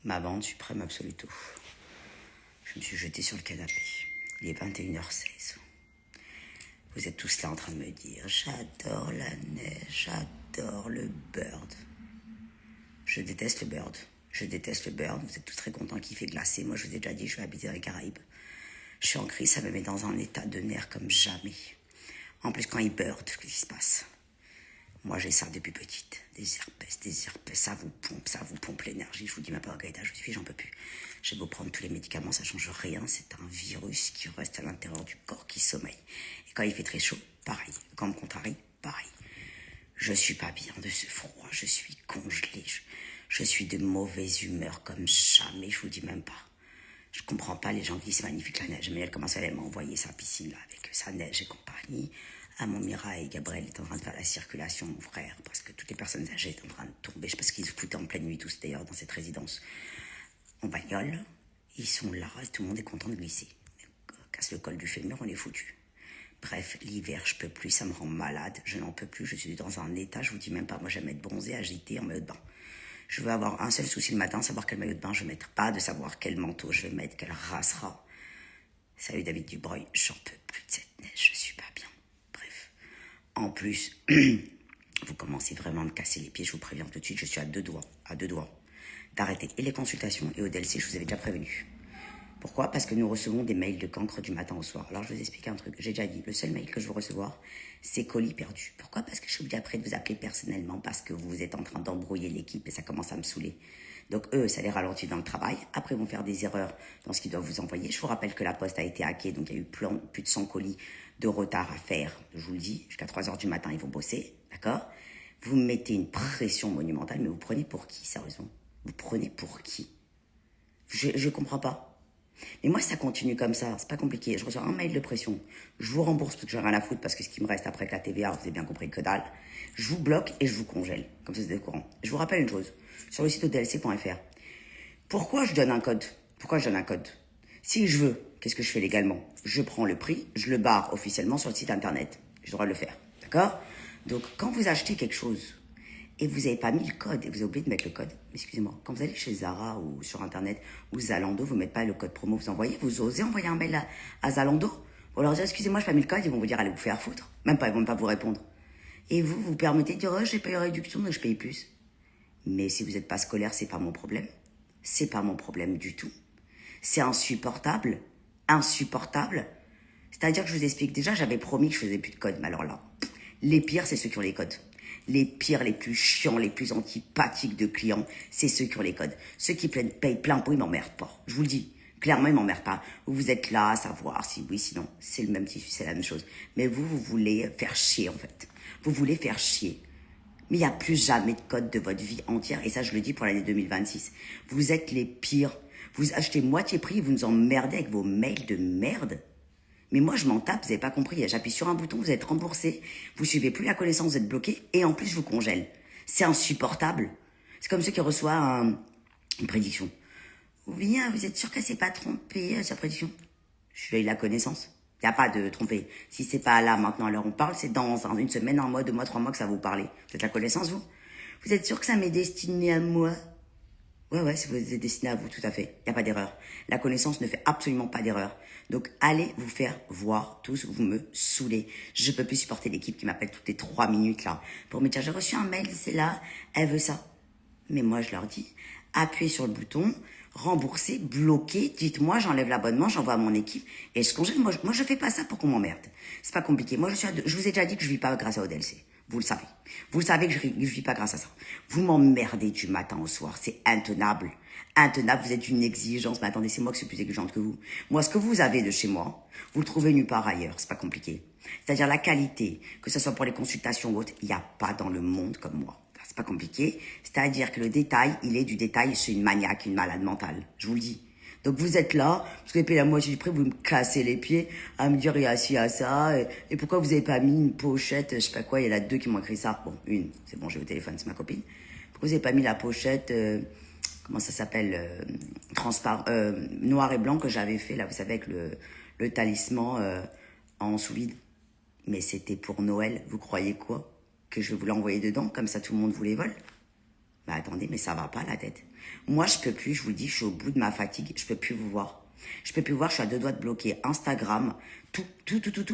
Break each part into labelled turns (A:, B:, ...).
A: Ma bande suprême absolue tout. Je me suis jetée sur le canapé. Il est 21h16. Vous êtes tous là en train de me dire « J'adore la neige, j'adore le bird ». Je déteste le bird. Je déteste le bird. Vous êtes tous très contents qu'il fait glacer. Moi, je vous ai déjà dit, je vais habiter dans les Caraïbes. Je suis en crise, ça me met dans un état de nerfs comme jamais. En plus, quand il bird, qu'est-ce qui se passe? Moi, j'ai ça depuis petite. Des herpès, ça vous pompe l'énergie. Je vous dis ma pas, Gaëta, j'en peux plus. J'ai beau prendre tous les médicaments, ça change rien. C'est un virus qui reste à l'intérieur du corps, qui sommeille. Et quand il fait très chaud, pareil. Quand on me contrarie, pareil. Je suis pas bien de ce froid, je suis congelée. Je suis de mauvaise humeur comme jamais, je vous dis même pas. Je comprends pas les gens qui disent c'est magnifique la neige, mais elle commence à m'envoyer sa piscine là, avec sa neige et compagnie. À Montmirail, et Gabriel est en train de faire la circulation, mon frère, parce que toutes les personnes âgées sont en train de tomber. Je sais pas ce qu'ils se foutaient en pleine nuit tous d'ailleurs dans cette résidence. En bagnole, ils sont là, et tout le monde est content de glisser. Casse le col du fémur, on est foutu. Bref, l'hiver, je peux plus, ça me rend malade, je n'en peux plus, je suis dans un état, je vous dis même pas, moi j'aime être bronzée, agitée, en maillot de bain. Je veux avoir un seul souci le matin, savoir quel maillot de bain je vais mettre, pas de savoir quel manteau je vais mettre, quelle rassera. Salut David Dubreuil, j'en peux plus de cette neige, je suis pas bien. Bref, en plus, vous commencez vraiment à me casser les pieds, je vous préviens tout de suite, je suis à deux doigts d'arrêter. Et les consultations et au DLC, je vous avais déjà prévenu. Pourquoi? Parce que nous recevons des mails de cancre du matin au soir. Alors, je vais vous expliquer un truc. J'ai déjà dit, le seul mail que je veux recevoir, c'est colis perdu. Pourquoi? Parce que je suis obligée après de vous appeler personnellement parce que vous êtes en train d'embrouiller l'équipe et ça commence à me saouler. Donc, eux, ça les ralentit dans le travail. Après, ils vont faire des erreurs dans ce qu'ils doivent vous envoyer. Je vous rappelle que la poste a été hackée, donc il y a eu plus de 100 colis de retard à faire. Je vous le dis, jusqu'à 3h du matin, ils vont bosser. D'accord? Vous me mettez une pression monumentale, mais vous prenez pour qui, sérieusement? Vous prenez pour qui? Je comprends pas. Mais moi, ça continue comme ça, c'est pas compliqué. Je reçois un mail de pression, je vous rembourse parce que j'ai rien à foutre, parce que ce qui me reste après que la TVA, vous avez bien compris que dalle, je vous bloque et je vous congèle, comme ça vous êtes au courant. Je vous rappelle une chose, sur le site odlc.fr, pourquoi je donne un code? Si je veux, qu'est-ce que je fais légalement? Je prends le prix, je le barre officiellement sur le site internet. J'ai le droit de le faire, d'accord? Donc, quand vous achetez quelque chose, et vous n'avez pas mis le code, et vous avez oublié de mettre le code. Excusez-moi, quand vous allez chez Zara ou sur Internet ou Zalando, vous ne mettez pas le code promo, vous osez envoyer un mail à Zalando, vous leur dites excusez-moi, je n'ai pas mis le code, ils vont vous dire allez vous faire foutre. Même pas, ils ne vont pas vous répondre. Et vous, vous permettez de dire oh, j'ai payé réduction, donc je paye plus. Mais si vous n'êtes pas scolaire, c'est pas mon problème. C'est pas mon problème du tout. C'est insupportable. Insupportable. C'est-à-dire que je vous explique, déjà j'avais promis que je faisais plus de code, mais alors là, les pires, c'est ceux qui ont les codes. Les pires, les plus chiants, les plus antipathiques de clients, c'est ceux qui ont les codes. Ceux qui payent plein pot, ils m'emmerdent pas. Je vous le dis. Clairement, ils m'emmerdent pas. Vous êtes là à savoir si oui, sinon. C'est le même tissu, c'est la même chose. Mais vous voulez faire chier, en fait. Vous voulez faire chier. Mais il n'y a plus jamais de code de votre vie entière. Et ça, je le dis pour l'année 2026. Vous êtes les pires. Vous achetez moitié prix, vous nous emmerdez avec vos mails de merde. Mais moi, je m'en tape, vous n'avez pas compris. J'appuie sur un bouton, vous êtes remboursé. Vous suivez plus la connaissance, vous êtes bloqué. Et en plus, je vous congèle. C'est insupportable. C'est comme ceux qui reçoivent une prédiction. Oui, vous êtes sûr qu'elle s'est pas trompée, sa prédiction? Je suis la connaissance. Il n'y a pas de tromper. Si c'est pas là, maintenant, à l'heure où on parle, c'est dans une semaine, un mois, 2 mois, 3 mois que ça va vous parler. Vous êtes la connaissance, vous? Vous êtes sûr que ça m'est destiné à moi? Ouais, si vous êtes destiné à vous, tout à fait. Il n'y a pas d'erreur. La connaissance ne fait absolument pas d'erreur. Donc, allez vous faire voir tous, vous me saoulez. Je peux plus supporter l'équipe qui m'appelle toutes les 3 minutes, là, pour me dire, j'ai reçu un mail, c'est là, elle veut ça. Mais moi, je leur dis, appuyez sur le bouton, remboursez, bloquez, dites-moi, j'enlève l'abonnement, j'envoie à mon équipe, et je congèle. Moi, je fais pas ça pour qu'on m'emmerde. C'est pas compliqué. Moi, je vous ai déjà dit que je vis pas grâce à ODLC. Vous le savez. Vous le savez que je vis pas grâce à ça. Vous m'emmerdez du matin au soir. C'est intenable. Intenable. Vous êtes une exigence. Mais attendez, c'est moi qui suis plus exigeante que vous. Moi, ce que vous avez de chez moi, vous le trouvez nulle part ailleurs. C'est pas compliqué. C'est-à-dire la qualité, que ce soit pour les consultations ou autres, il n'y a pas dans le monde comme moi. C'est pas compliqué. C'est-à-dire que le détail, il est du détail. Je suis une maniaque, une malade mentale. Je vous le dis. Donc vous êtes là, parce que vous avez payé la moitié du prix, vous me cassez les pieds à me dire il y a assis à ça, et pourquoi vous avez pas mis une pochette, je sais pas quoi, il y en a 2 qui m'ont écrit ça. Bon, une, c'est bon, j'ai au téléphone, c'est ma copine. Pourquoi vous avez pas mis la pochette, comment ça s'appelle, noir et blanc que j'avais fait là, vous savez, avec le talisman en sous-vide. Mais c'était pour Noël, vous croyez quoi? Que je vais vous l'envoyer dedans, comme ça tout le monde vous les vole? Bah attendez, mais ça va pas la tête. Moi, je peux plus, je vous le dis, je suis au bout de ma fatigue, je peux plus vous voir. Je peux plus vous voir, je suis à 2 doigts de bloquer Instagram, tout,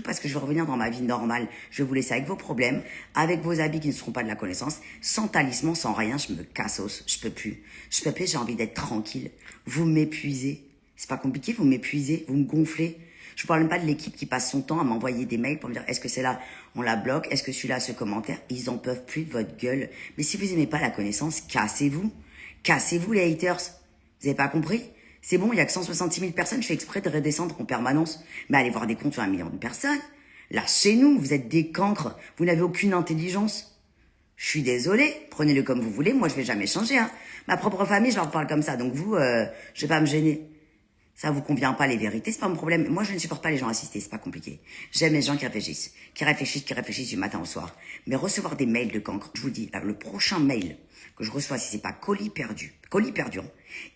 A: parce que je veux revenir dans ma vie normale. Je vais vous laisser avec vos problèmes, avec vos habits qui ne seront pas de la connaissance, sans talisman, sans rien, je me cassos, je peux plus. Je peux plus, j'ai envie d'être tranquille. Vous m'épuisez. C'est pas compliqué, vous m'épuisez, vous me gonflez. Je parle même pas de l'équipe qui passe son temps à m'envoyer des mails pour me dire est-ce que c'est là, on la bloque, est-ce que celui-là, ce commentaire, ils en peuvent plus de votre gueule. Mais si vous aimez pas la connaissance, cassez-vous. Cassez-vous les haters. Vous avez pas compris? C'est bon, il y a que 166 000 personnes, je fais exprès de redescendre en permanence. Mais allez voir des comptes sur 1 million de personnes. Là, chez nous, vous êtes des cancres, vous n'avez aucune intelligence. Je suis désolée, prenez-le comme vous voulez, moi je vais jamais changer. Hein. Ma propre famille, je leur parle comme ça, donc vous, je vais pas me gêner. Ça vous convient pas, les vérités, c'est pas mon problème. Moi, je ne supporte pas les gens assistés, c'est pas compliqué. J'aime les gens qui réfléchissent du matin au soir. Mais recevoir des mails de cancre, je vous le dis, là, le prochain mail que je reçois, si c'est pas colis perdu, hein,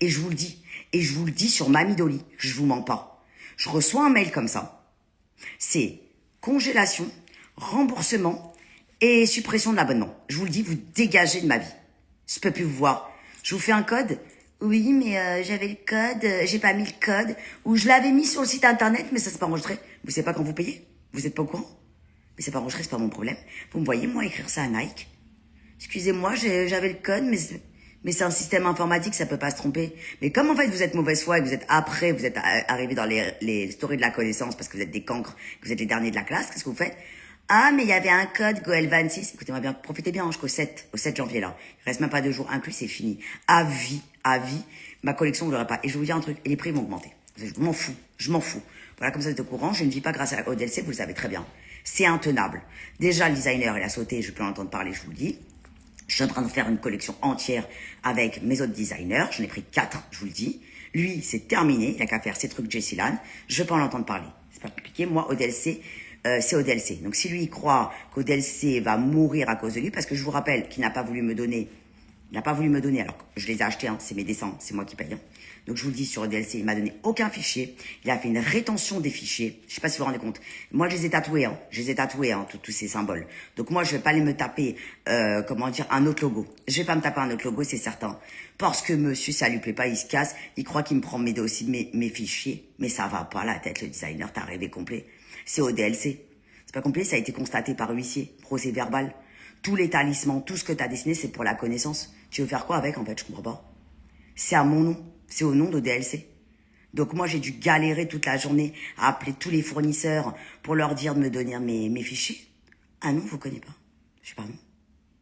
A: et je vous le dis sur Mamidoli, je vous mens pas. Je reçois un mail comme ça, c'est congélation, remboursement et suppression de l'abonnement. Je vous le dis, vous dégagez de ma vie. Je peux plus vous voir. Je vous fais un code. Oui, mais j'avais le code, j'ai pas mis le code, ou je l'avais mis sur le site internet, mais ça s'est pas enregistré. Vous savez pas quand vous payez? Vous êtes pas au courant? Mais c'est pas enregistré, c'est pas mon problème. Vous me voyez, moi, écrire ça à Nike? Excusez-moi, j'avais le code, mais c'est un système informatique, ça peut pas se tromper. Mais comme en fait vous êtes mauvaise foi et que vous êtes arrivé dans les stories de la connaissance parce que vous êtes des cancres, que vous êtes les derniers de la classe, qu'est-ce que vous faites? Ah, mais il y avait un code Goel26. Écoutez-moi bien, profitez bien jusqu'au 7 janvier là. Il reste même pas 2 jours inclus, c'est fini. À vie, ma collection, vous l'aurez pas. Et je vais vous dire un truc, et les prix vont augmenter. Je m'en fous. Voilà, comme ça vous êtes au courant, je ne vis pas grâce au DLC, vous le savez très bien. C'est intenable. Déjà, le designer, il a sauté, je peux en entendre parler, je vous le dis. Je suis en train de faire une collection entière avec mes autres designers. J'en ai pris 4, je vous le dis. Lui, c'est terminé. Il a qu'à faire ses trucs Jessilane. Je peux en entendre parler. C'est pas compliqué. Moi, au DLC, c'est au DLC. Donc, si lui, il croit qu'au DLC va mourir à cause de lui, parce que je vous rappelle qu'il n'a pas voulu me donner, alors que je les ai achetés, hein, c'est mes dessins, c'est moi qui paye. Hein. Donc, je vous le dis, sur le DLC, il m'a donné aucun fichier. Il a fait une rétention des fichiers. Je sais pas si vous vous rendez compte. Moi, je les ai tatoués, tous ces symboles. Donc, moi, je vais pas aller me taper, un autre logo. Je vais pas me taper un autre logo, c'est certain. Parce que monsieur, ça lui plaît pas, il se casse. Il croit qu'il me prend mes fichiers. Mais ça va pas la tête, le designer, t'as rêvé complet. C'est au DLC. C'est pas complet, ça a été constaté par huissier, procès verbal. Tous les talismans, tout ce que t'as dessiné, c'est pour la connaissance. Tu veux faire quoi avec, en fait, je comprends pas. C'est à mon nom. C'est au nom de DLC. Donc moi, j'ai dû galérer toute la journée à appeler tous les fournisseurs pour leur dire de me donner mes fichiers. Ah non, vous connaissez pas. Je sais pas non.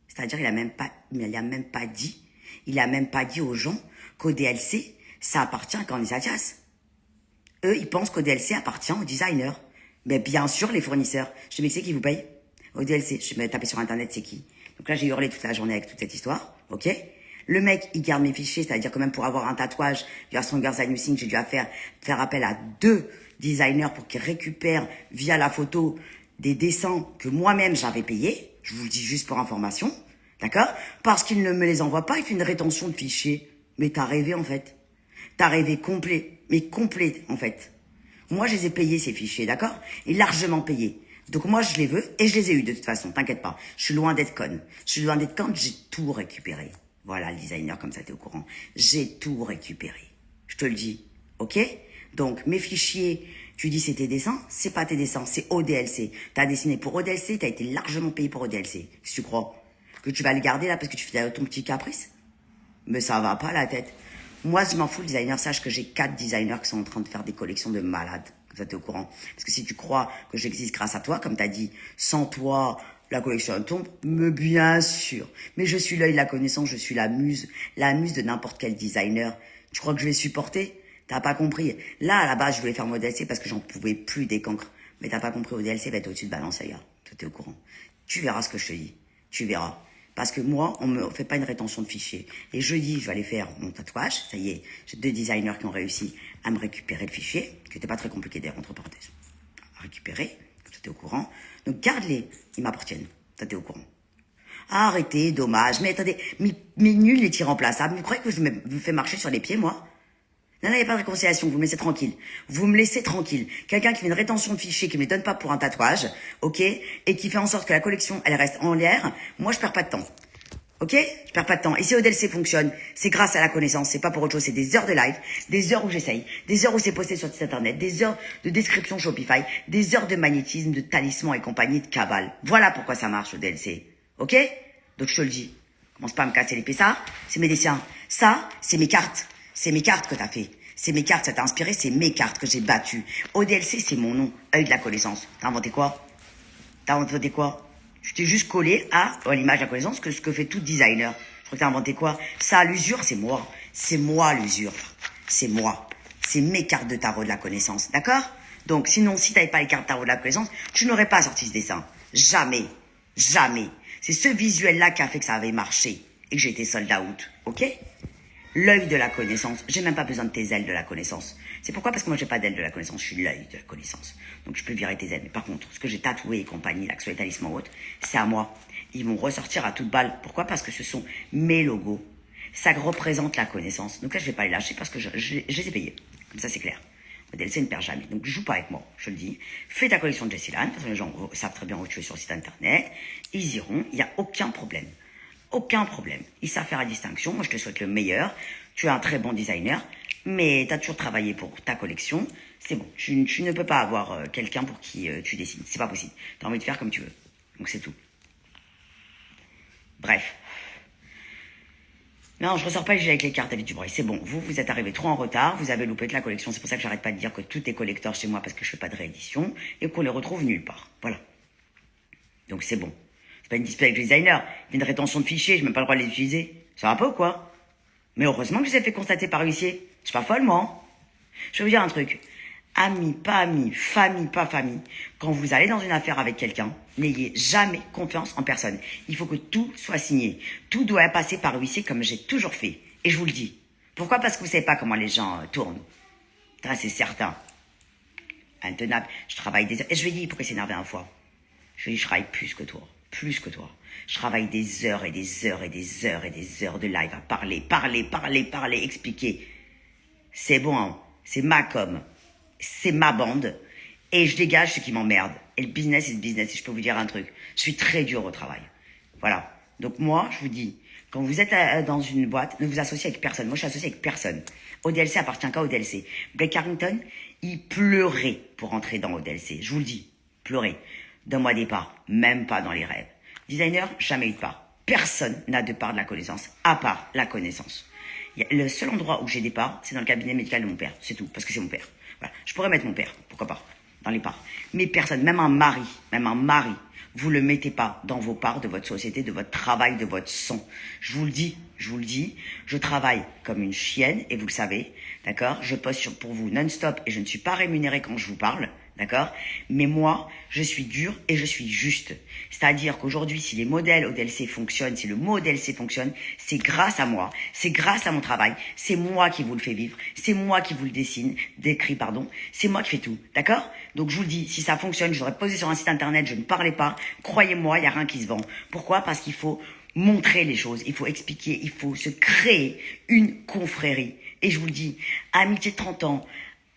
A: C'est-à-dire, il a même pas dit aux gens qu'au DLC, ça appartient à Cornelis Adias. Eux, ils pensent qu'au DLC appartient aux designers. Mais bien sûr, les fournisseurs. Je te dis, c'est qui vous paye? Au DLC. Je vais me taper sur Internet, c'est qui? Donc là, j'ai hurlé toute la journée avec toute cette histoire. Ok? Le mec, il garde mes fichiers, c'est-à-dire que même pour avoir un tatouage via Stronger Than You Think, j'ai dû faire appel à 2 designers pour qu'ils récupèrent via la photo des dessins que moi-même j'avais payés. Je vous le dis juste pour information. D'accord? Parce qu'il ne me les envoie pas, il fait une rétention de fichiers. Mais t'as rêvé, en fait. T'as rêvé complet. Mais complet, en fait. Moi, je les ai payés, ces fichiers, d'accord? Et largement payés. Donc moi, je les veux et je les ai eus de toute façon, t'inquiète pas. Je suis loin d'être conne. J'ai tout récupéré. Voilà, le designer, comme ça, t'es au courant. J'ai tout récupéré. Je te le dis, ok? Donc, mes fichiers, tu dis c'est tes dessins, c'est pas tes dessins, c'est ODLC. T'as dessiné pour ODLC, t'as été largement payé pour ODLC. Qu'est-ce que tu crois? Que tu vas le garder là parce que tu fais ton petit caprice? Mais ça va pas la tête. Moi, je m'en fous, le designer. Sache que j'ai 4 designers qui sont en train de faire des collections de malades. Comme ça, t'es au courant. Parce que si tu crois que j'existe grâce à toi, comme t'as dit, sans toi, la collection elle tombe, mais bien sûr. Mais je suis l'œil, la connaissance, je suis la muse de n'importe quel designer. Tu crois que je vais supporter? T'as pas compris. Là, à la base, je voulais faire mon DLC parce que j'en pouvais plus des cancres. Mais t'as pas compris, au DLC va être au-dessus de Balance ailleurs. Toi, t'es au courant. Tu verras ce que je te dis. Tu verras. Parce que moi, on me fait pas une rétention de fichiers. Et jeudi, je vais aller faire mon tatouage. Ça y est, j'ai 2 designers qui ont réussi à me récupérer le fichier, qui n'était pas très compliqué d'ailleurs, entre parenthèses. À récupérer, comme ça t'es au courant. Donc garde-les, ils m'appartiennent. Ça t'es au courant. Ah, arrêtez, dommage. Mais attendez, mais nul les tirs remplaçables. Vous croyez que je me fais marcher sur les pieds, moi? Non, il n'y a pas de réconciliation, vous me laissez tranquille. Vous me laissez tranquille. Quelqu'un qui fait une rétention de fichiers, qui me les donne pas pour un tatouage, ok, et qui fait en sorte que la collection, elle reste en l'air, moi je perds pas de temps. Ok? Je perds pas de temps. Et si ODLC fonctionne, c'est grâce à la connaissance. C'est pas pour autre chose. C'est des heures de live, des heures où j'essaye, des heures où c'est posté sur le site internet, des heures de description Shopify, des heures de magnétisme, de talisman et compagnie, de cabale. Voilà pourquoi ça marche ODLC. Ok? Donc je te le dis. Commence pas à me casser les pieds. Ça, c'est mes dessins. Ça, c'est mes cartes. C'est mes cartes que t'as fait. C'est mes cartes, ça t'a inspiré, c'est mes cartes que j'ai battues. ODLC, c'est mon nom. Œil de la connaissance. T'as inventé quoi? T'as inventé quoi? Tu t'es juste collé à l'image de la connaissance que ce que fait tout designer. Je crois que t'as inventé quoi? Ça, l'usure, c'est moi. C'est moi, l'usure. C'est moi. C'est mes cartes de tarot de la connaissance. D'accord? Donc, sinon, si t'avais pas les cartes de tarot de la connaissance, tu n'aurais pas sorti ce dessin. Jamais. Jamais. C'est ce visuel-là qui a fait que ça avait marché et que j'ai été sold out. Ok? L'œil de la connaissance. J'ai même pas besoin de tes ailes de la connaissance. C'est pourquoi? Parce que moi, j'ai pas d'ailes de la connaissance. Je suis l'œil de la connaissance. Donc, je peux virer tes ailes. Mais par contre, ce que j'ai tatoué et compagnie, là, que ce soit les talismans ou autre, c'est à moi. Ils vont ressortir à toute balle. Pourquoi? Parce que ce sont mes logos. Ça représente la connaissance. Donc là, je vais pas les lâcher parce que je les ai payés. Comme ça, c'est clair. ODLC ne perd jamais. Donc, joue pas avec moi. Je te le dis. Fais ta collection de Jessilane. Parce que les gens savent très bien où tu es sur le site internet. Ils iront. Il n'y a aucun problème. Aucun problème. Ils savent faire la distinction. Moi, je te souhaite le meilleur. Tu es un très bon designer, mais tu as toujours travaillé pour ta collection. C'est bon. Tu ne peux pas avoir quelqu'un pour qui tu dessines. C'est pas possible. Tu as envie de faire comme tu veux. Donc, c'est tout. Bref. Non, je ressors pas les jeux avec les cartes, David Dubreuil. C'est bon. Vous êtes arrivé trop en retard. Vous avez loupé de la collection. C'est pour ça que j'arrête pas de dire que tout est collector chez moi parce que je fais pas de réédition et qu'on les retrouve nulle part. Voilà. Donc, c'est bon. Pas une dispute avec le designer, il y a une rétention de fichiers, je n'ai même pas le droit de les utiliser. Ça va pas ou quoi? Mais heureusement que je les ai fait constater par huissier. Je suis pas folle, moi. Hein. Je vais vous dire un truc. Amis, pas amis, famille, pas famille. Quand vous allez dans une affaire avec quelqu'un, n'ayez jamais confiance en personne. Il faut que tout soit signé. Tout doit passer par huissier comme j'ai toujours fait. Et je vous le dis. Pourquoi? Parce que vous savez pas comment les gens tournent. Ça, c'est certain. Intenable. Je travaille des heures. Et je lui ai dit, pourquoi s'énerver une fois? Je lui ai dit, je travaille plus que toi. Plus que toi. Je travaille des heures et des heures et des heures et des heures de live à parler, expliquer. C'est bon, hein. C'est ma com. C'est ma bande. Et je dégage ce qui m'emmerde. Et le business, c'est le business. Et je peux vous dire un truc. Je suis très dur au travail. Voilà. Donc moi, je vous dis, quand vous êtes dans une boîte, ne vous associez avec personne. Moi, je suis associé avec personne. ODLC appartient qu'à ODLC. Blake Carrington, il pleurait pour rentrer dans ODLC. Je vous le dis. Pleurait. Donne-moi des parts, même pas dans les rêves. Designer, jamais eu de part. Personne n'a de part de la connaissance, à part la connaissance. Le seul endroit où j'ai des parts, c'est dans le cabinet médical de mon père. C'est tout, parce que c'est mon père. Voilà. Je pourrais mettre mon père, pourquoi pas, dans les parts. Mais personne, même un mari, vous le mettez pas dans vos parts de votre société, de votre travail, de votre sang. Je vous le dis, je travaille comme une chienne, et vous le savez, d'accord? Je poste pour vous non-stop, et je ne suis pas rémunéré quand je vous parle. D'accord? Mais moi, je suis dur et je suis juste. C'est-à-dire qu'aujourd'hui, si les modèles ODLC fonctionnent, si le mot ODLC fonctionne, c'est grâce à moi, c'est grâce à mon travail, c'est moi qui vous le fais vivre, c'est moi qui vous le décris, c'est moi qui fais tout. D'accord? Donc je vous le dis, si ça fonctionne, j'aurais posé sur un site internet, je ne parlais pas. Croyez-moi, il n'y a rien qui se vend. Pourquoi? Parce qu'il faut montrer les choses, il faut expliquer, il faut se créer une confrérie. Et je vous le dis, amitié de 30 ans,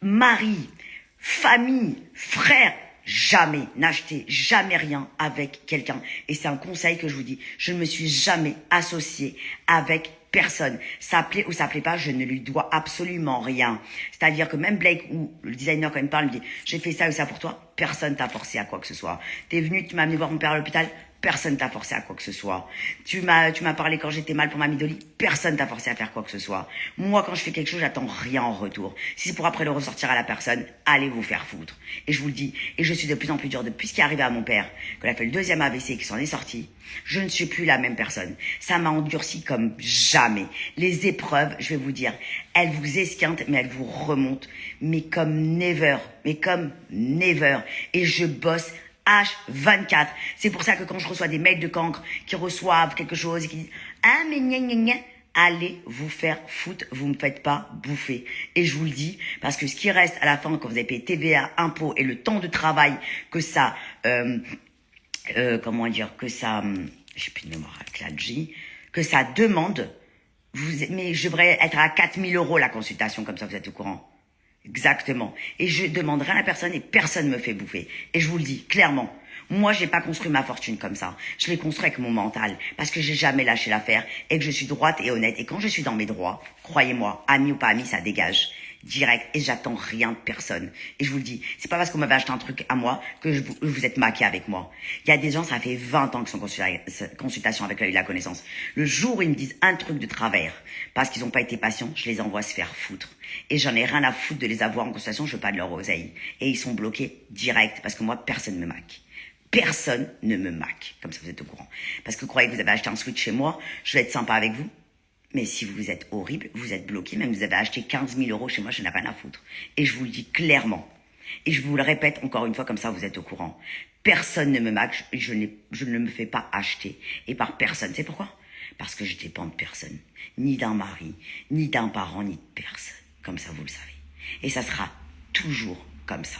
A: mari, famille, frère, jamais, n'achetez jamais rien avec quelqu'un. Et c'est un conseil que je vous dis. Je ne me suis jamais associée avec personne. Ça plaît ou ça plaît pas, je ne lui dois absolument rien. C'est-à-dire que même Blake ou le designer quand il me parle, me dit, j'ai fait ça ou ça pour toi. Personne t'a forcé à quoi que ce soit. T'es venu, tu m'as amené voir mon père à l'hôpital. Personne t'a forcé à quoi que ce soit. Tu m'as parlé quand j'étais mal pour ma Midoli. Personne t'a forcé à faire quoi que ce soit. Moi, quand je fais quelque chose, j'attends rien en retour. Si c'est pour après le ressortir à la personne, allez vous faire foutre. Et je vous le dis. Et je suis de plus en plus dur depuis ce qui est arrivé à mon père, qu'il a fait le 2e AVC et qu'il s'en est sorti. Je ne suis plus la même personne. Ça m'a endurci comme jamais. Les épreuves, je vais vous dire, elles vous esquintent, mais elles vous remontent. Mais comme never. Et je bosse H24. C'est pour ça que quand je reçois des mails de cancre qui reçoivent quelque chose et qui disent « Ah, mais gna gna gna », allez vous faire foutre, vous me faites pas bouffer. Et je vous le dis, parce que ce qui reste à la fin, quand vous avez payé TVA, impôts et le temps de travail que ça, j'ai plus de mémoire avec la G, que ça demande, mais je devrais être à 4 000 € la consultation, comme ça vous êtes au courant. Exactement. Et je demanderai à la personne et personne me fait bouffer. Et je vous le dis clairement, Moi, j'ai pas construit ma fortune comme ça. Je l'ai construit avec mon mental. Parce que j'ai jamais lâché l'affaire et que je suis droite et honnête. Et quand je suis dans mes droits, croyez-moi, ami ou pas ami, ça dégage. Direct. Et j'attends rien de personne. Et je vous le dis, c'est pas parce qu'on m'avait acheté un truc à moi que vous êtes maqués avec moi. Il y a des gens, ça fait 20 ans qu'ils sont en consultation avec la connaissance. Le jour où ils me disent un truc de travers, parce qu'ils ont pas été patients, je les envoie se faire foutre. Et j'en ai rien à foutre de les avoir en consultation, je veux pas de leur oseille. Et ils sont bloqués direct, parce que moi, personne ne me maque. Personne ne me maque, comme ça vous êtes au courant. Parce que vous croyez que vous avez acheté un Switch chez moi, je vais être sympa avec vous. Mais si vous êtes horrible, vous êtes bloqué, même vous avez acheté 15 000 euros chez moi, je n'ai rien à foutre. Et je vous le dis clairement. Et je vous le répète encore une fois, comme ça vous êtes au courant. Personne ne me maque, je ne me fais pas acheter. Et par personne, c'est pourquoi? Parce que je dépends de personne. Ni d'un mari, ni d'un parent, ni de personne. Comme ça, vous le savez. Et ça sera toujours comme ça.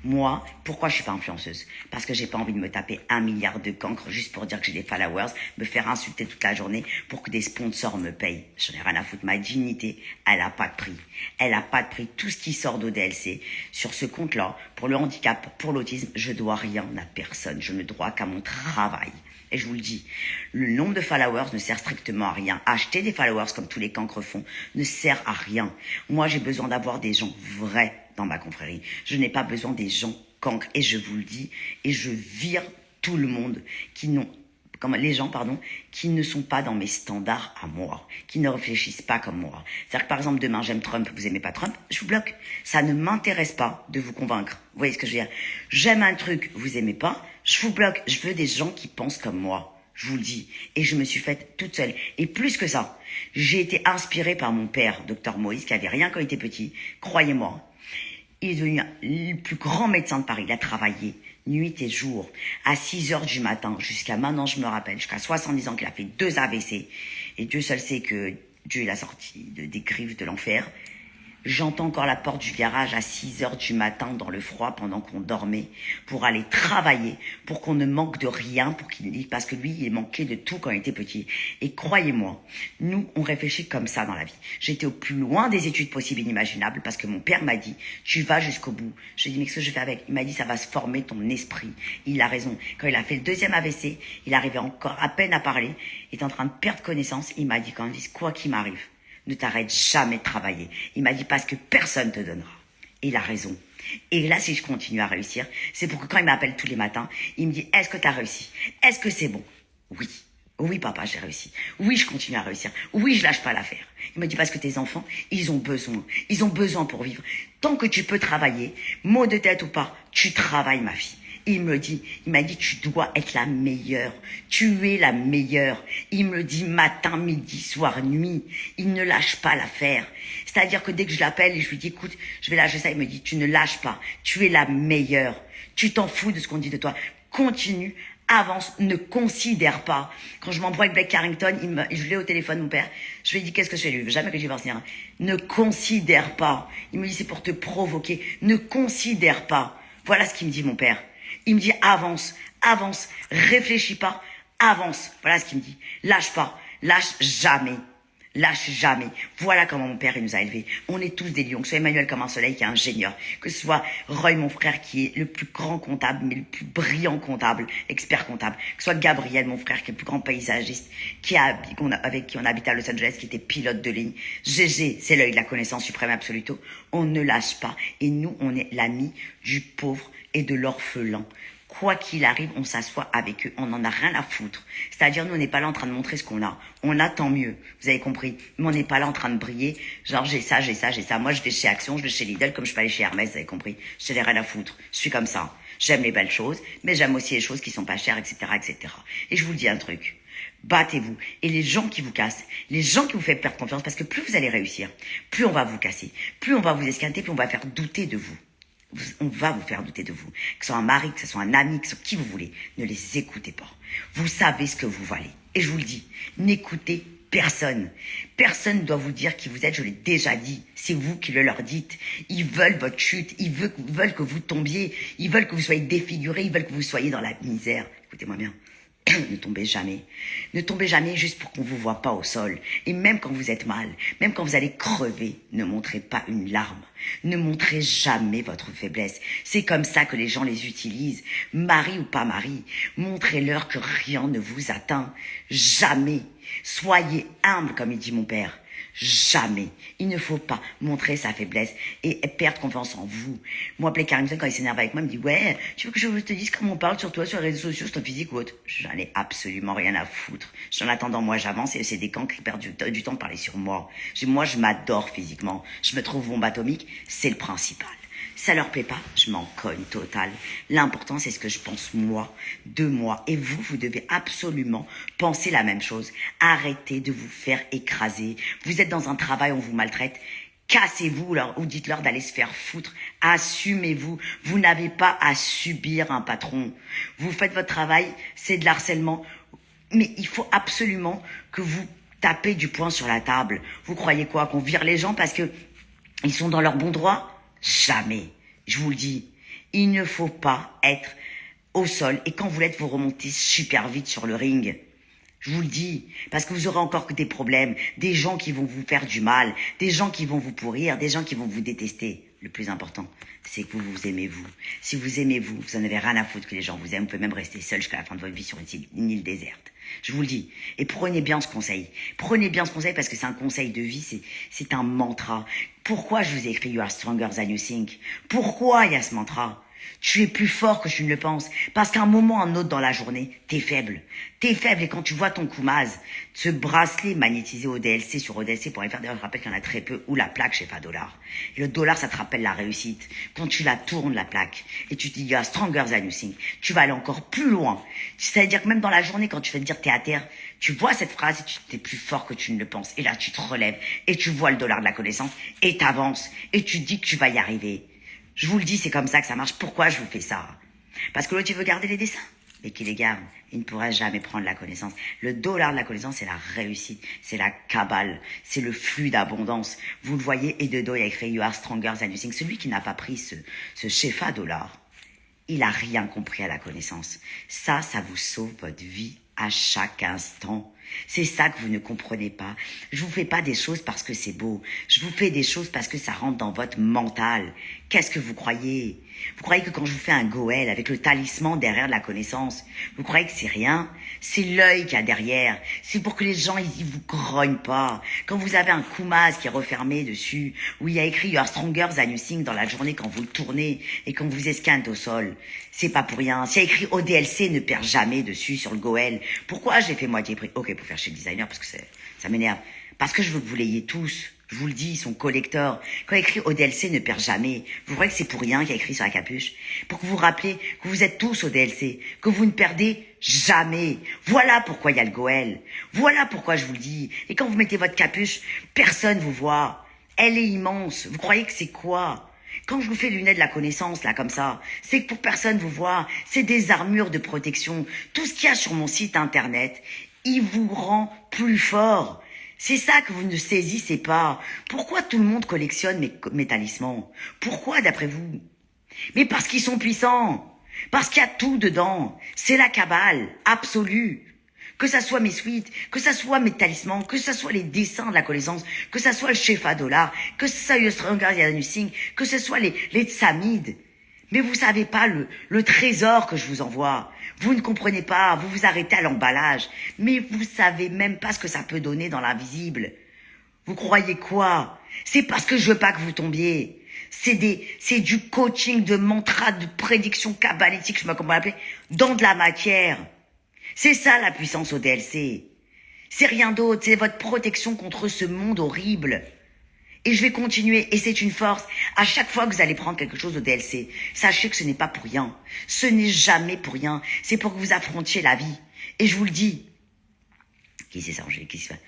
A: Moi, pourquoi je suis pas influenceuse? Parce que j'ai pas envie de me taper 1 milliard de cancres juste pour dire que j'ai des followers, me faire insulter toute la journée pour que des sponsors me payent. J'en ai rien à foutre. Ma dignité, elle a pas de prix. Elle a pas de prix. Tout ce qui sort d'ODLC, sur ce compte-là, pour le handicap, pour l'autisme, je dois rien à personne. Je ne dois qu'à mon travail. Et je vous le dis, le nombre de followers ne sert strictement à rien. Acheter des followers comme tous les cancres font ne sert à rien. Moi, j'ai besoin d'avoir des gens vrais dans ma confrérie. Je n'ai pas besoin des gens cancres. Et je vous le dis, et je vire tout le monde qui n'ont, comme les gens, pardon, qui ne sont pas dans mes standards à moi, qui ne réfléchissent pas comme moi. C'est-à-dire que par exemple, demain, j'aime Trump, vous aimez pas Trump, je vous bloque. Ça ne m'intéresse pas de vous convaincre. Vous voyez ce que je veux dire? J'aime un truc, vous aimez pas, je vous bloque. Je veux des gens qui pensent comme moi. Je vous le dis. Et je me suis faite toute seule. Et plus que ça, j'ai été inspirée par mon père, docteur Moïse, qui avait rien quand il était petit. Croyez-moi. Il est devenu le plus grand médecin de Paris. Il a travaillé nuit et jour, à 6 heures du matin, jusqu'à maintenant, je me rappelle, jusqu'à 70 ans qu'il a fait 2 AVC. Et Dieu seul sait que Dieu l'a sorti des griffes de l'enfer. J'entends encore la porte du garage à 6 heures du matin dans le froid pendant qu'on dormait pour aller travailler, pour qu'on ne manque de rien, parce que lui, il manquait de tout quand il était petit. Et croyez-moi, nous, on réfléchit comme ça dans la vie. J'étais au plus loin des études possibles et inimaginables parce que mon père m'a dit, tu vas jusqu'au bout. Je lui ai dit, mais qu'est-ce que je fais avec? Il m'a dit, ça va se former ton esprit. Il a raison. Quand il a fait le 2e AVC, il arrivait encore à peine à parler, il était en train de perdre connaissance. Il m'a dit, quand il dit, quoi qu'il m'arrive, ne t'arrête jamais de travailler. Il m'a dit parce que personne te donnera. Et il a raison. Et là, si je continue à réussir, c'est pour que quand il m'appelle tous les matins, il me dit, est-ce que tu as réussi? Est-ce que c'est bon? Oui. Oui, papa, j'ai réussi. Oui, je continue à réussir. Oui, je lâche pas l'affaire. Il me dit parce que tes enfants, ils ont besoin. Ils ont besoin pour vivre. Tant que tu peux travailler, mot de tête ou pas, tu travailles, ma fille. Il m'a dit, tu dois être la meilleure. Tu es la meilleure. Il me le dit matin, midi, soir, nuit. Il ne lâche pas l'affaire. C'est-à-dire que dès que je l'appelle et je lui dis, écoute, je vais lâcher ça, il me dit, tu ne lâches pas. Tu es la meilleure. Tu t'en fous de ce qu'on dit de toi. Continue, avance, ne considère pas. Quand je m'embrouille avec Blake Carrington, je l'ai au téléphone, mon père. Je lui ai dit, qu'est-ce que je fais? Lui, jamais que j'y vais enseigner. Ne considère pas. Il me dit, c'est pour te provoquer. Ne considère pas. Voilà ce qu'il me dit, mon père. Il me dit avance, avance, réfléchis pas, avance. Voilà ce qu'il me dit. Lâche pas, lâche jamais. Lâche jamais. Voilà comment mon père il nous a élevés. On est tous des lions. Que ce soit Emmanuel comme un soleil qui est ingénieur. Que ce soit Roy mon frère qui est le plus grand comptable, mais le plus brillant comptable, expert comptable. Que ce soit Gabriel mon frère qui est le plus grand paysagiste, avec qui on habite à Los Angeles, qui était pilote de ligne. GG, c'est l'œil de la connaissance suprême absoluto. On ne lâche pas. Et nous, on est l'ami du pauvre et de l'orphelin. Quoi qu'il arrive, on s'assoit avec eux. On n'en a rien à foutre. C'est-à-dire, nous, on n'est pas là en train de montrer ce qu'on a. On a tant mieux. Vous avez compris. Mais on n'est pas là en train de briller. Genre, j'ai ça, j'ai ça, j'ai ça. Moi, je vais chez Action, je vais chez Lidl, comme je peux aller chez Hermès, vous avez compris. Je n'ai rien à foutre. Je suis comme ça. J'aime les belles choses, mais j'aime aussi les choses qui sont pas chères, etc., etc. Et je vous dis un truc. Battez-vous. Et les gens qui vous cassent, les gens qui vous font perdre confiance, parce que plus vous allez réussir, plus on va vous casser, plus on va vous esquinter, plus on va faire douter de vous. On va vous faire douter de vous. Que ce soit un mari, que ce soit un ami, que ce soit qui vous voulez. Ne les écoutez pas. Vous savez ce que vous valez. Et je vous le dis, n'écoutez personne. Personne ne doit vous dire qui vous êtes, je l'ai déjà dit. C'est vous qui le leur dites. Ils veulent votre chute. Ils veulent que vous tombiez. Ils veulent que vous soyez défigurés. Ils veulent que vous soyez dans la misère. Écoutez-moi bien. Ne tombez jamais. Ne tombez jamais juste pour qu'on vous voit pas au sol. Et même quand vous êtes mal, même quand vous allez crever, ne montrez pas une larme. Ne montrez jamais votre faiblesse. C'est comme ça que les gens les utilisent. Mari ou pas mari, montrez-leur que rien ne vous atteint. Jamais. Soyez humble, comme il dit mon père. Jamais. Il ne faut pas montrer sa faiblesse et perdre confiance en vous. Moi, appelé Karimson, quand il s'énerve avec moi, il me dit « Ouais, tu veux que je te dise comment on parle sur toi, sur les réseaux sociaux, sur ton physique ou autre ?» J'en ai absolument rien à foutre. En attendant, moi, j'avance et c'est des camps qui perdent du temps de parler sur moi. Moi, je m'adore physiquement. Je me trouve bombe atomique, c'est le principal. Ça leur plaît pas, je m'en cogne total. L'important, c'est ce que je pense moi, de moi. Et vous, vous devez absolument penser la même chose. Arrêtez de vous faire écraser. Vous êtes dans un travail, on vous maltraite. Cassez-vous ou dites-leur d'aller se faire foutre. Assumez-vous. Vous n'avez pas à subir un patron. Vous faites votre travail, c'est de l'harcèlement. Mais il faut absolument que vous tapez du poing sur la table. Vous croyez quoi? Qu'on vire les gens parce que ils sont dans leur bon droit? Jamais. Je vous le dis. Il ne faut pas être au sol. Et quand vous l'êtes, vous remontez super vite sur le ring. Je vous le dis. Parce que vous aurez encore que des problèmes. Des gens qui vont vous faire du mal. Des gens qui vont vous pourrir. Des gens qui vont vous détester. Le plus important, c'est que vous vous aimez vous. Si vous aimez vous, vous en avez rien à foutre que les gens vous aiment. Vous pouvez même rester seul jusqu'à la fin de votre vie sur une île déserte. Je vous le dis. Et prenez bien ce conseil. Prenez bien ce conseil parce que c'est un conseil de vie. C'est un mantra. Pourquoi je vous ai écrit You are stronger than you think? Pourquoi il y a ce mantra? Tu es plus fort que tu ne le penses. Parce qu'à un moment ou un autre dans la journée, t'es faible. T'es faible et quand tu vois ton Kumaz, ce bracelet magnétisé au DLC sur ODLC.fr, d'ailleurs je rappelle qu'il y en a très peu, ou la plaque chez $. Et le dollar, ça te rappelle la réussite. Quand tu la tournes, la plaque, et tu te dis, ah, stronger than you think, tu vas aller encore plus loin. C'est-à-dire que même dans la journée, quand tu vas te dire t'es à terre, tu vois cette phrase et tu t'es plus fort que tu ne le penses. Et là, tu te relèves et tu vois le dollar de la connaissance et t'avances et tu te dis que tu vas y arriver. Je vous le dis, c'est comme ça que ça marche. Pourquoi je vous fais ça? Parce que l'autre, il veut garder les dessins. Mais qu'il les garde, il ne pourra jamais prendre la connaissance. Le dollar de la connaissance, c'est la réussite, c'est la cabale, c'est le flux d'abondance. Vous le voyez, et de dos, il y a écrit You are stronger than you think. Celui qui n'a pas pris ce Shefa dollar, il a rien compris à la connaissance. Ça vous sauve votre vie à chaque instant. C'est ça que vous ne comprenez pas. Je vous fais pas des choses parce que c'est beau. Je vous fais des choses parce que ça rentre dans votre mental. Qu'est-ce que vous croyez? Vous croyez que quand je vous fais un goël avec le talisman derrière de la connaissance, vous croyez que c'est rien? C'est l'œil qu'il y a derrière. C'est pour que les gens, ils vous grognent pas. Quand vous avez un Kumaz qui est refermé dessus, où il y a écrit You are stronger than you think dans la journée quand vous le tournez et quand vous esquintez au sol, c'est pas pour rien. S'il y a écrit ODLC ne perd jamais dessus sur le goël, pourquoi j'ai fait moitié prix? Ok, pour faire chez le designer parce que ça m'énerve. Parce que je veux que vous l'ayez tous. Je vous le dis, ils sont collecteurs. Quand il y a écrit ODLC ne perd jamais, vous croyez que c'est pour rien qu'il y a écrit sur la capuche? Pour que vous vous rappelez que vous êtes tous ODLC, que vous ne perdez jamais. Voilà pourquoi il y a le goël. Voilà pourquoi je vous le dis. Et quand vous mettez votre capuche, personne vous voit. Elle est immense. Vous croyez que c'est quoi? Quand je vous fais le lunettes de la connaissance, là, comme ça, c'est que pour personne vous voit. C'est des armures de protection. Tout ce qu'il y a sur mon site internet, il vous rend plus fort. C'est ça que vous ne saisissez pas. Pourquoi tout le monde collectionne mes talismans? Pourquoi, d'après vous? Mais parce qu'ils sont puissants. Parce qu'il y a tout dedans. C'est la cabale absolue. Que ça soit mes suites, que ça soit mes talismans, que ça soit les dessins de la connaissance, que ça soit le Shefa dollar, que ce soit le Stronger than you think, que ce soit les Tsamides. Mais vous savez pas le trésor que je vous envoie. Vous ne comprenez pas, vous vous arrêtez à l'emballage. Mais vous savez même pas ce que ça peut donner dans l'invisible. Vous croyez quoi? C'est parce que je veux pas que vous tombiez. C'est du coaching, de mantra, de prédiction cabalistique, je sais pas comment l'appeler, dans de la matière. C'est ça la puissance au DLC. C'est rien d'autre, c'est votre protection contre ce monde horrible. Et je vais continuer, et c'est une force. À chaque fois que vous allez prendre quelque chose au DLC, sachez que ce n'est pas pour rien. Ce n'est jamais pour rien. C'est pour que vous affrontiez la vie. Et je vous le dis. Qui c'est ça, Angélique? Qui c'est ça?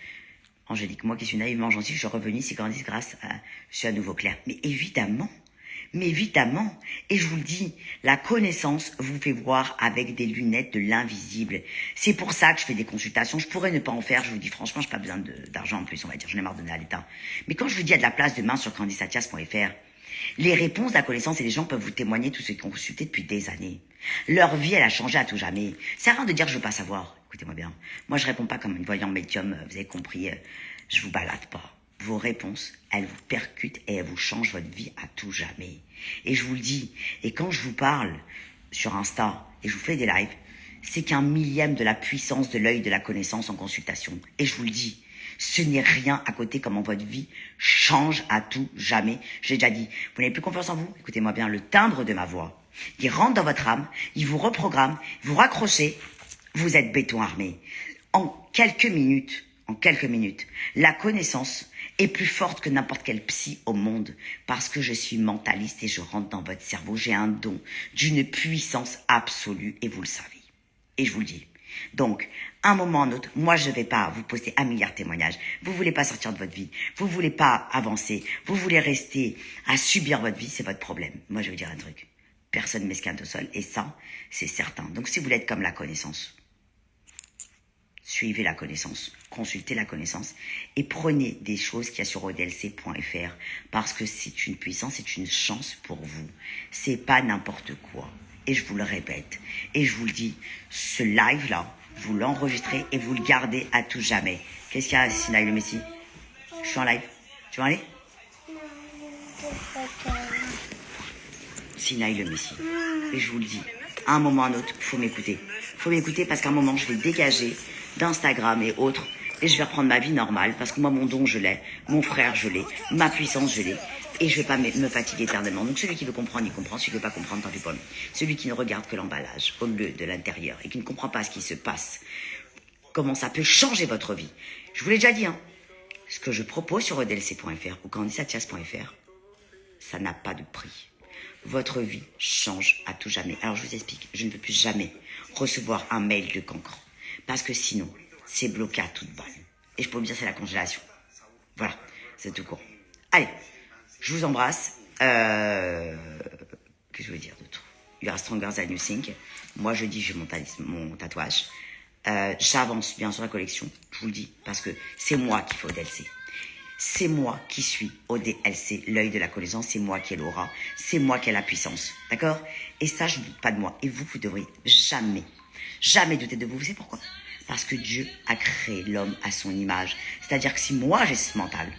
A: Angélique, moi qui suis naïvement gentille, je suis revenue, c'est grâce à... Je suis à nouveau claire. Mais évidemment. Et je vous le dis, la connaissance vous fait voir avec des lunettes de l'invisible. C'est pour ça que je fais des consultations. Je pourrais ne pas en faire, je vous dis franchement, je n'ai pas besoin d'argent en plus, on va dire. J'en ai marre de donner à l'État. Mais quand je vous dis, il y a de la place demain sur candisatias.fr, Les réponses de la connaissance et les gens peuvent vous témoigner, tous ceux qui ont consulté depuis des années. Leur vie, elle a changé à tout jamais. C'est rare de dire je veux pas savoir. Écoutez-moi bien. Moi, je réponds pas comme une voyante médium. Vous avez compris, je vous balade pas. Vos réponses, elles vous percutent et elles vous changent votre vie à tout jamais. Et je vous le dis. Et quand je vous parle sur Insta et je vous fais des lives, c'est qu'un millième de la puissance de l'œil de la connaissance en consultation. Et je vous le dis. Ce n'est rien à côté comment votre vie change à tout jamais. J'ai déjà dit, vous n'avez plus confiance en vous? Écoutez-moi bien, le timbre de ma voix, il rentre dans votre âme, il vous reprogramme, vous raccrochez, vous êtes béton armé. En quelques minutes, la connaissance est plus forte que n'importe quel psy au monde parce que je suis mentaliste et je rentre dans votre cerveau. J'ai un don d'une puissance absolue et vous le savez. Et je vous le dis. Donc, un moment ou un autre, moi je ne vais pas vous poster un milliard de témoignages. Vous voulez pas sortir de votre vie, vous voulez pas avancer, vous voulez rester à subir votre vie, c'est votre problème. Moi je vais vous dire un truc, personne ne m'esquinte au sol et ça, c'est certain. Donc si vous voulez être comme la connaissance, suivez la connaissance, consultez la connaissance et prenez des choses qu'il y a sur odlc.fr parce que c'est une puissance, c'est une chance pour vous. C'est pas n'importe quoi. Et je vous le répète, et je vous le dis, ce live-là, vous l'enregistrez et vous le gardez à tout jamais. Qu'est-ce qu'il y a, Sinaï le Messie? Je suis en live. Tu veux aller? Sinaï le Messie. Et je vous le dis, à un moment ou à un autre, il faut m'écouter. Il faut m'écouter parce qu'à un moment, je vais dégager d'Instagram et autres, et je vais reprendre ma vie normale, parce que moi, mon don, je l'ai, mon frère, je l'ai, ma puissance, je l'ai. Et je ne vais pas me fatiguer éternellement. Donc celui qui veut comprendre, il comprend. Celui qui ne veut pas comprendre, tant pis pour lui. Celui qui ne regarde que l'emballage, au lieu de l'intérieur, et qui ne comprend pas ce qui se passe, comment ça peut changer votre vie. Je vous l'ai déjà dit, hein. Ce que je propose sur odlc.fr ou candisatias.fr, ça n'a pas de prix. Votre vie change à tout jamais. Alors je vous explique, je ne veux plus jamais recevoir un mail de cancre. Parce que sinon, c'est bloqué à toute balle. Et je peux vous dire, c'est la congélation. Voilà, c'est tout court. Allez. Je vous embrasse. Que je veux dire d'autre? You are stronger than you think. Moi, je dis, j'ai mon tatouage. J'avance bien sur la collection. Je vous le dis. Parce que c'est moi qui fais ODLC. C'est moi qui suis ODLC, l'œil de la connaissance. C'est moi qui ai l'aura. C'est moi qui ai la puissance. D'accord? Et ça, je ne doute pas de moi. Et vous, vous devriez jamais douter de vous. Vous savez pourquoi? Parce que Dieu a créé l'homme à son image. C'est-à-dire que si moi, j'ai ce mental,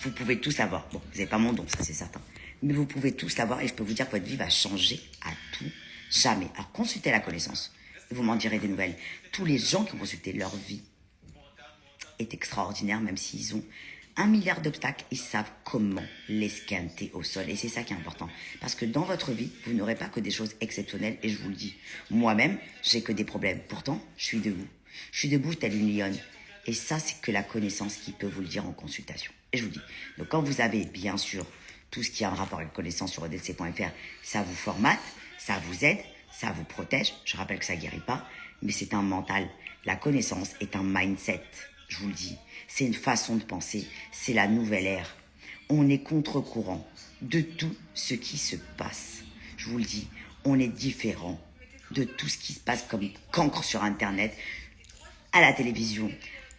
A: vous pouvez tous l'avoir. Bon, vous n'avez pas mon don, ça c'est certain. Mais vous pouvez tous l'avoir et je peux vous dire que votre vie va changer à tout jamais. Alors consultez la connaissance et vous m'en direz des nouvelles. Tous les gens qui ont consulté, leur vie est extraordinaire, même s'ils ont 1 milliard d'obstacles, ils savent comment l'esquinter au sol. Et c'est ça qui est important. Parce que dans votre vie, vous n'aurez pas que des choses exceptionnelles. Et je vous le dis, moi-même, j'ai que des problèmes. Pourtant, je suis debout. Je suis debout telle une lionne. Et ça, c'est que la connaissance qui peut vous le dire en consultation. Et je vous dis, donc quand vous avez bien sûr tout ce qui a un rapport avec connaissance sur odlc.fr, ça vous formate, ça vous aide, ça vous protège. Je rappelle que ça ne guérit pas, mais c'est un mental. La connaissance est un mindset, je vous le dis. C'est une façon de penser, c'est la nouvelle ère. On est contre-courant de tout ce qui se passe. Je vous le dis, on est différent de tout ce qui se passe comme cancre sur Internet, à la télévision,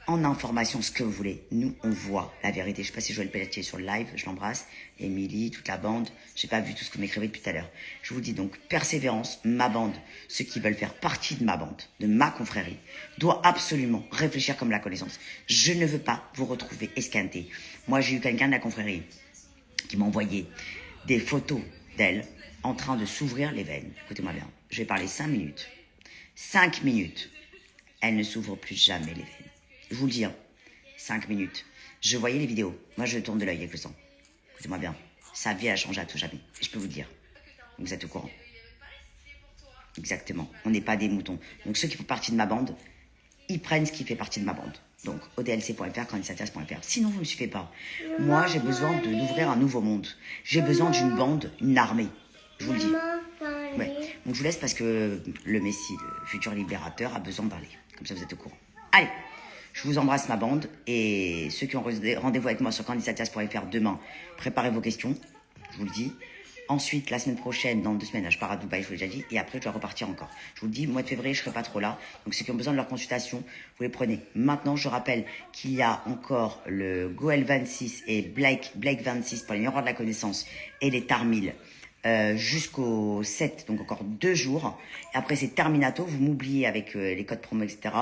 A: en information, ce que vous voulez. Nous, on voit la vérité. Je ne sais pas si Joël Pelletier est sur le live, je l'embrasse. Émilie, toute la bande. Je n'ai pas vu tout ce que vous m'écrivez depuis tout à l'heure. Je vous dis donc, persévérance, ma bande, ceux qui veulent faire partie de ma bande, de ma confrérie, doit absolument réfléchir comme la connaissance. Je ne veux pas vous retrouver esquinté. Moi, j'ai eu quelqu'un de la confrérie qui m'a envoyé des photos d'elle en train de s'ouvrir les veines. Écoutez-moi bien, je vais parler 5 minutes. 5 minutes. Elle ne s'ouvre plus jamais les veines. Je vous le dis, 5 minutes. Je voyais les vidéos. Moi, je tourne de l'œil avec le sang. Écoutez-moi bien. Sa vie a changé à tout jamais. Je peux vous le dire. Vous êtes au courant. Exactement. On n'est pas des moutons. Donc, ceux qui font partie de ma bande, ils prennent ce qui fait partie de ma bande. Donc, odlc.fr, candisatias.fr. Sinon, vous ne me suivez pas. Moi, j'ai besoin d'ouvrir un nouveau monde. J'ai besoin d'une bande, une armée. Je vous le dis. Ouais. Donc, je vous laisse parce que le Messie, le futur libérateur, a besoin de parler. Comme ça, vous êtes au courant. Allez! Je vous embrasse ma bande et ceux qui ont rendez-vous avec moi sur candisatias.fr demain, préparez vos questions, je vous le dis. Ensuite, la semaine prochaine, dans 2 semaines, là, je pars à Dubaï, je vous l'ai déjà dit. Et après, je dois repartir encore. Je vous le dis, mois de février, je serai pas trop là. Donc, ceux qui ont besoin de leur consultation, vous les prenez. Maintenant, je rappelle qu'il y a encore le Goel 26 et Blake 26 pour les miroirs de la connaissance et les Tarmil jusqu'au 7, donc encore 2 jours. Et après, c'est terminato. Vous m'oubliez avec les codes promo, etc.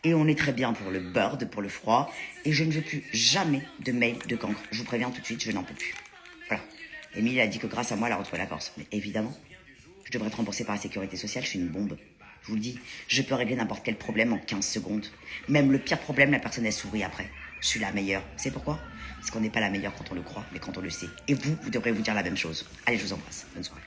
A: Et on est très bien pour le bird, pour le froid. Et je ne veux plus jamais de mail de cancre. Je vous préviens tout de suite, je n'en peux plus. Voilà. Émile a dit que grâce à moi, elle a retrouvé la force. Mais évidemment, je devrais être remboursée par la sécurité sociale, je suis une bombe. Je vous le dis, je peux régler n'importe quel problème en 15 secondes. Même le pire problème, la personne, elle sourit après. Je suis la meilleure. C'est pourquoi? Parce qu'on n'est pas la meilleure quand on le croit, mais quand on le sait. Et vous, vous devrez vous dire la même chose. Allez, je vous embrasse. Bonne soirée.